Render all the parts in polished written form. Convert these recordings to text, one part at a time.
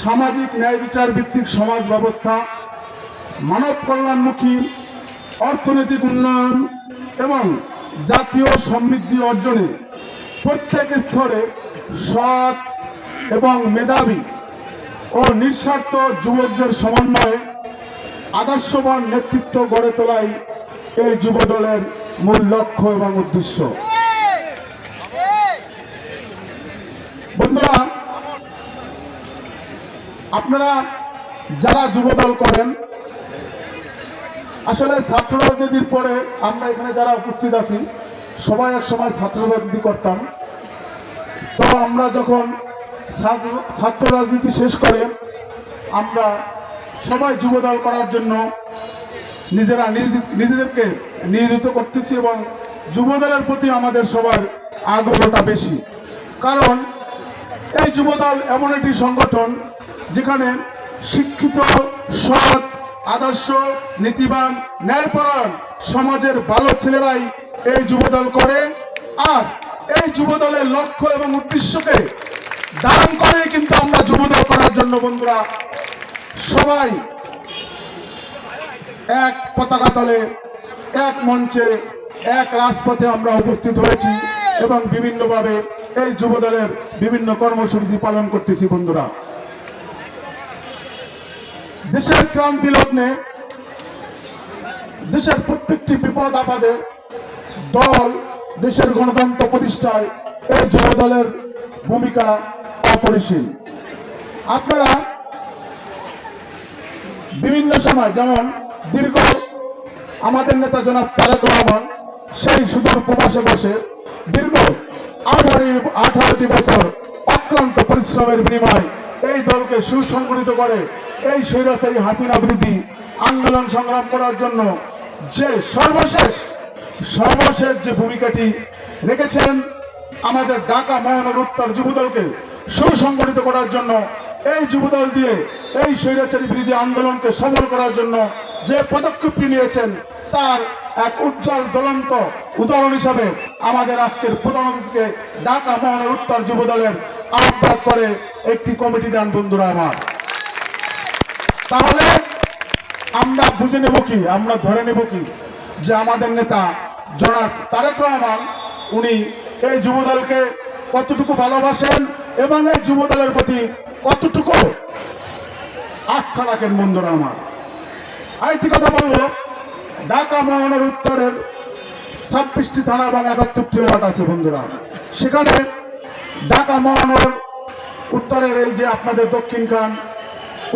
সামাজিক ন্যায় বিচার ভিত্তিক সমাজ ব্যবস্থা, মানব কল্যাণমুখী অর্থনৈতিক উন্নয়ন এবং জাতীয় সমৃদ্ধি অর্জনে প্রত্যেক স্তরে সৎ এবং মেধাবী ও নিঃস্বার্থ যুবকদের সমন্বয়ে আদর্শবান নেতৃত্ব গড়ে তোলাই এই যুব দলের মূল লক্ষ্য এবং উদ্দেশ্য। বন্ধুরা, আপনারা যারা যুবদল করেন, আসলে ছাত্র রাজনীতির পরে আমরা এখানে যারা উপস্থিত আছি সবাই এক সময় ছাত্র রাজনীতি করতাম। তো আমরা যখন ছাত্র রাজনীতি শেষ করে আমরা সবাই যুবদল করার জন্য নিজেদেরকে নিয়োজিত করতেছি এবং যুবদলের প্রতি আমাদের সবার আগ্রহটা বেশি। কারণ এই যুবদল এমন একটি সংগঠন যেখানে শিক্ষিত, সৎ, আদর্শ, নীতিবান, ন্যায়পরায়ণ সমাজের ভালো ছেলেরাই এই যুবদল করে। আর এই যুবদলের লক্ষ্য এবং উদ্দেশ্যকে ধারণ করে কিন্তু আমরা যুবদল করার জন্য বন্ধুরা সবাই এক পতাকা তলে, এক মঞ্চে, এক রাজপথে আমরা উপস্থিত হয়েছি এবং বিভিন্নভাবে এই যুবদলের বিভিন্ন কর্মসূচি পালন করতেছি। বন্ধুরা, দেশের ক্রান্তি লগ্নে দেশের প্রত্যেকটি বিপদ আপদে দল দেশের গণতন্ত্র প্রতিষ্ঠায় এই যুবদলের ভূমিকা অপরিসীম। আপনারা বিভিন্ন সময়, যেমন দীর্ঘ আমাদের নেতা জনাব তারেক রহমান সেই সুদূর প্রবাসে বসে দীর্ঘ 18টি বছর অক্লান্ত পরিশ্রমের বিনিময় এই দলকে সুসংগঠিত করে এই স্বৈরাচারী হাসিনা বিরোধী আন্দোলন সংগ্রাম করার জন্য যে সর্বশেষ যে ভূমিকাটি রেখেছেন, আমাদের ঢাকা মহানগর উত্তর যুবদলকে সুসংগঠিত করার জন্য, এই যুবদল দিয়ে এই স্বৈরাচারী বিরোধী আন্দোলনকে সফল করার জন্য যে পদক্ষেপটি নিয়েছেন তার এক উজ্জ্বল জ্বলন্ত উদাহরণ হিসাবে আমাদের আজকের প্রধান অতিথিকে ঢাকা মহানগর উত্তর যুবদলের আহ্বায়ক করে একটি কমিটি দেন। বন্ধুরা আমার, তাহলে আমরা বুঝে নেব কি, আমরা ধরে নেব কি যে আমাদের নেতা জনাব তারেক রহমান উনি এই যুবদলকে কতটুকু ভালোবাসেন এবং এই যুবদলের প্রতি কতটুকু আস্থা রাখেন। বন্ধুরা আমার, আরেকটি কথা বলবো, ঢাকা মহানগর উত্তরের 26টি থানা এবং 71টি ওয়ার্ড আছে। বন্ধুরা, সেখানে ঢাকা মহানগর উত্তরের এই যে আপনাদের দক্ষিণ খান,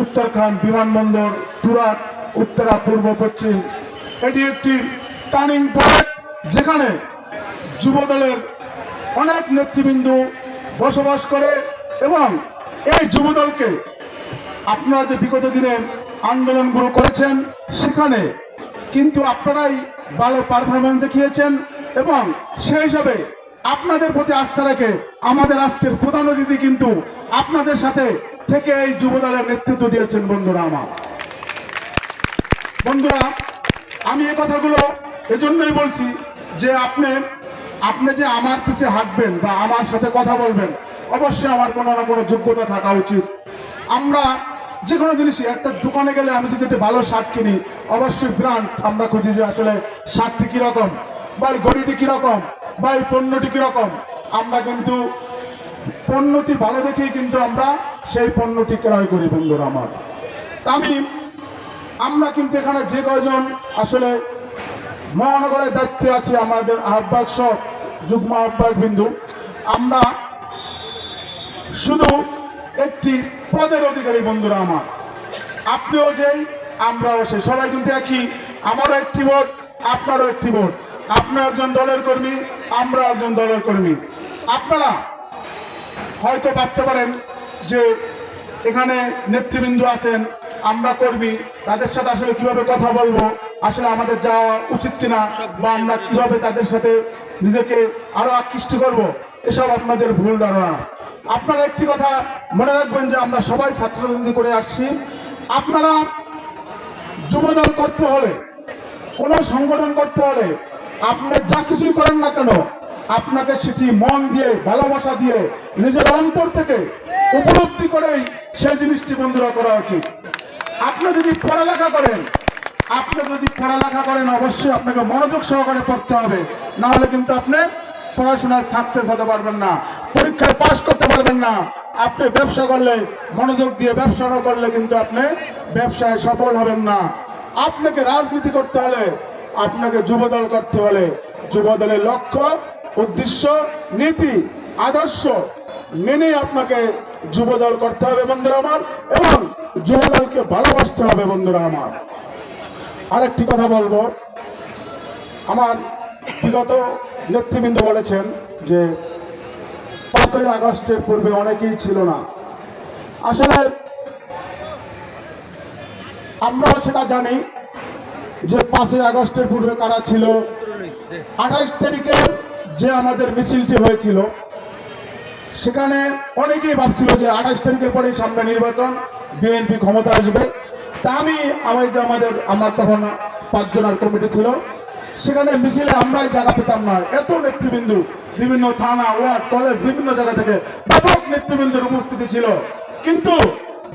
উত্তর খান, বিমানবন্দর, তুরাগ, উত্তরা, পূর্ব, পশ্চিম, এটি একটি টার্নিং পয়েন্ট যেখানে যুবদলের অনেক নেতৃবৃন্দ বসবাস করে এবং এই যুবদলকে আপনারা যে বিগত দিনে আন্দোলনগুলো করেছেন সেখানে কিন্তু আপনারাই ভালো পারফরমেন্স দেখিয়েছেন এবং সেই হিসাবে আপনাদের প্রতি আস্থা রেখে আমাদের আজকের প্রধান অতিথি কিন্তু আপনাদের সাথে থেকে এই যুবদলের নেতৃত্ব দিয়েছেন। বন্ধুরা আমার, বন্ধুরা আমি এই কথাগুলো এজন্যই বলছি যে আপনি যে আমার পিছে হাঁটবেন বা আমার সাথে কথা বলবেন, অবশ্যই আমার কোনো না কোনো যোগ্যতা থাকা উচিত। আমরা যে কোনো জিনিসই, একটা দোকানে গেলে আমি যদি একটা ভালো শার্ট কিনি অবশ্যই ব্র্যান্ড আমরা খুঁজি যে আসলে শার্টটি কীরকম বা এই ঘড়িটি কীরকম বা এই পণ্যটি কীরকম। আমরা কিন্তু পণ্যটি ভালো দেখেই কিন্তু আমরা সেই পণ্যটি ক্রয় করি। বন্ধুরা আমার, আমরা কিন্তু এখানে যে কয়জন আসলে মহানগরের দায়িত্বে আছে, আমাদের আহ্বায়ক সব যুগ্ম আহ্বায়ক বিন্দু, আমরা শুধু একটি পদের অধিকারী। বন্ধুরা আমার, আপনিও যেই আমরাও সেই, সবাই কিন্তু একই। আমারও একটি ভোট, আপনারও একটি ভোট। আপনি একজন দলের কর্মী, আমরা একজন দলের কর্মী। আপনারা হয়তো ভাবতে পারেন যে এখানে নেতৃবৃন্দ আছেন, আমরা কর্মী, তাদের সাথে আসলে কিভাবে কথা বলবো, আসলে আমাদের যাওয়া উচিত কিনা বা আমরা কিভাবে তাদের সাথে নিজেকে আরো আকৃষ্ট করব, এসব আপনাদের ভুল ধারণা। আপনারা একটি কথা মনে রাখবেন যে আমরা সবাই ছাত্র রাজনীতি করে আসছি। আপনারা যুবদল করতে হলে, কোন সংগঠন করতে হলে, আপনার যা কিছুই করেন না কেন আপনাকে সেটি মন দিয়ে, ভালোবাসা দিয়ে, নিজের অন্তর থেকে উপলব্ধি করেই সেই জিনিসটি বন্ধুরা করা উচিত। আপনি যদি পড়ালেখা করেন অবশ্যই আপনাকে মনোযোগ সহকারে পড়তে হবে, না হলে কিন্তু আপনি পড়াশোনায় সাকসেস হতে পারবেন না, পরীক্ষায় পাশ করতে পারবেন না। আপনি ব্যবসা করলে মনোযোগ দিয়ে ব্যবসা না করলে কিন্তু আপনি ব্যবসায় সফল হবেন না। আপনাকে রাজনীতি করতে হলে, আপনাকে যুবদল করতে হলে যুবদলের লক্ষ্য, উদ্দেশ্য, নীতি, আদর্শ মেনে আপনাকে যুবদল করতে হবে বন্ধুরা আমার, এবং যুবদলকে ভালোবাসতে হবে বন্ধুরা আমার। আরেকটি কথা বলবো, আমার বিগত নেতৃবৃন্দ বলেছেন যে 5ই আগস্টের পূর্বে অনেকেই ছিল না। আসলে আমরাও সেটা জানি যে 5ই আগস্টের পূর্বে কারা ছিল। 28 তারিখে যে আমাদের মিছিলটি হয়েছিল সেখানে অনেকেই ভাবছিল যে 28 তারিখের পরেই সামনে নির্বাচন, বিএনপি ক্ষমতা আসবে। তা আমার তখন 5 জনের কমিটি ছিল, সেখানে মিছিলে আমরাই জায়গা পেতাম না। এত নেতৃবৃন্দ, বিভিন্ন থানা, ওয়ার্ড, কলেজ, বিভিন্ন জায়গা থেকে ব্যাপক নেতৃবৃন্দের উপস্থিতি ছিল। কিন্তু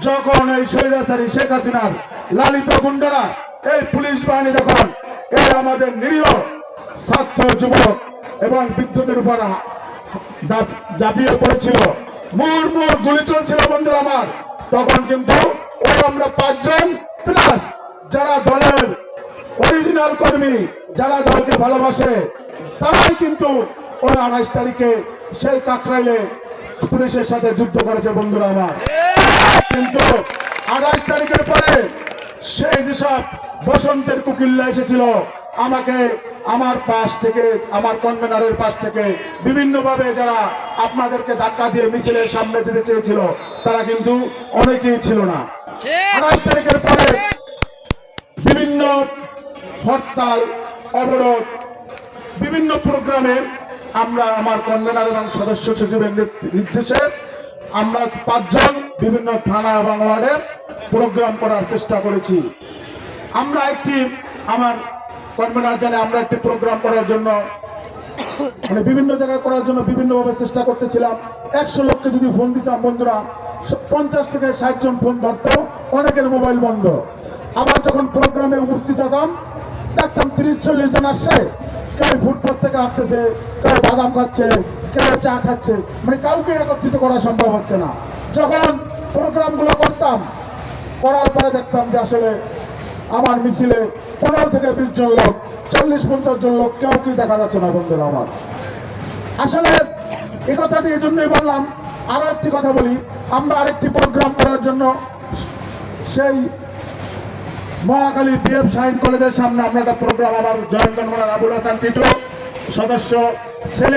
যখন এই স্বৈরাচারী শেখ হাসিনার লালিত গুন্ডারা, এই পুলিশ বাহিনী যখন এই আমাদের নিরীহ ছাত্র, যুবক এবং বিদ্যুতের উপর ঝাঁপিয়ে পড়েছিল, মোড় গুলি চলছিল বন্ধুরা আমার, তখন কিন্তু ওই আমরা 5 জন প্লাস যারা দলের অরিজিনাল কর্মী, যারা দলকে ভালোবাসে, তারাই কিন্তু ওই 28 তারিখে সেই কাকরাইলে পুলিশের সাথে যুদ্ধ করেছে বন্ধুরা আমার। কিন্তু 28 তারিখের পরে সেই যেসব বসন্তের কুকিল্লা এসেছিল, আমাকে আমার পাশ থেকে, আমার কনভেনারের পাশ থেকে বিভিন্নভাবে যারা আপনাদেরকে ধাক্কা দিয়ে মিছিলের সামনে যেতে চেয়েছিল, তারা কিন্তু অনেকেই ছিল না। 28 তারিখের পরে বিভিন্ন হরতাল, অবরোধ, বিভিন্ন প্রোগ্রামে আমরা আমার কনভেনার এবং সদস্য সচিবের নির্দেশে আমরা 5 জন বিভিন্ন থানা এবং ওয়ার্ডে প্রোগ্রাম করার চেষ্টা করেছি। আমরা আমার কনভেনার জানে আমরা একটি প্রোগ্রাম করার জন্য বিভিন্ন জায়গায় করার জন্য বিভিন্নভাবে চেষ্টা করতেছিলাম। 100 লোককে যদি ফোন দিতাম বন্ধুরা, 50 থেকে 60 জন ফোন ধরতো, অনেকের মোবাইল বন্ধ। আবার যখন প্রোগ্রামে উপস্থিত হতাম দেখতাম 30-40 জন আসছে, কেউ ফুটপাথ থেকে আসতেছে, কেউ বাদাম খাচ্ছে, কেউ চা খাচ্ছে, মানে কাউকে একত্রিত করা সম্ভব হচ্ছে না। যখন প্রোগ্রামগুলো করার পরে দেখতাম যে আসলে আমার মিছিলে 15 থেকে 20 জন লোক, 40-50 জন লোক, কেউ কি দেখা যাচ্ছে না বন্ধুরা আমার। আসলে এই কথাটি এই জন্যই বললাম। আরো একটি কথা বলি, আমরা আরেকটি প্রোগ্রাম করার জন্য সেই মহাখালী বিএফ শাহিন কলেজের সামনে আমরা একটা প্রোগ্রাম, আমার জয়েন্ট কনভেনর আবুল হাসান টিটু, সদস্য সেলিম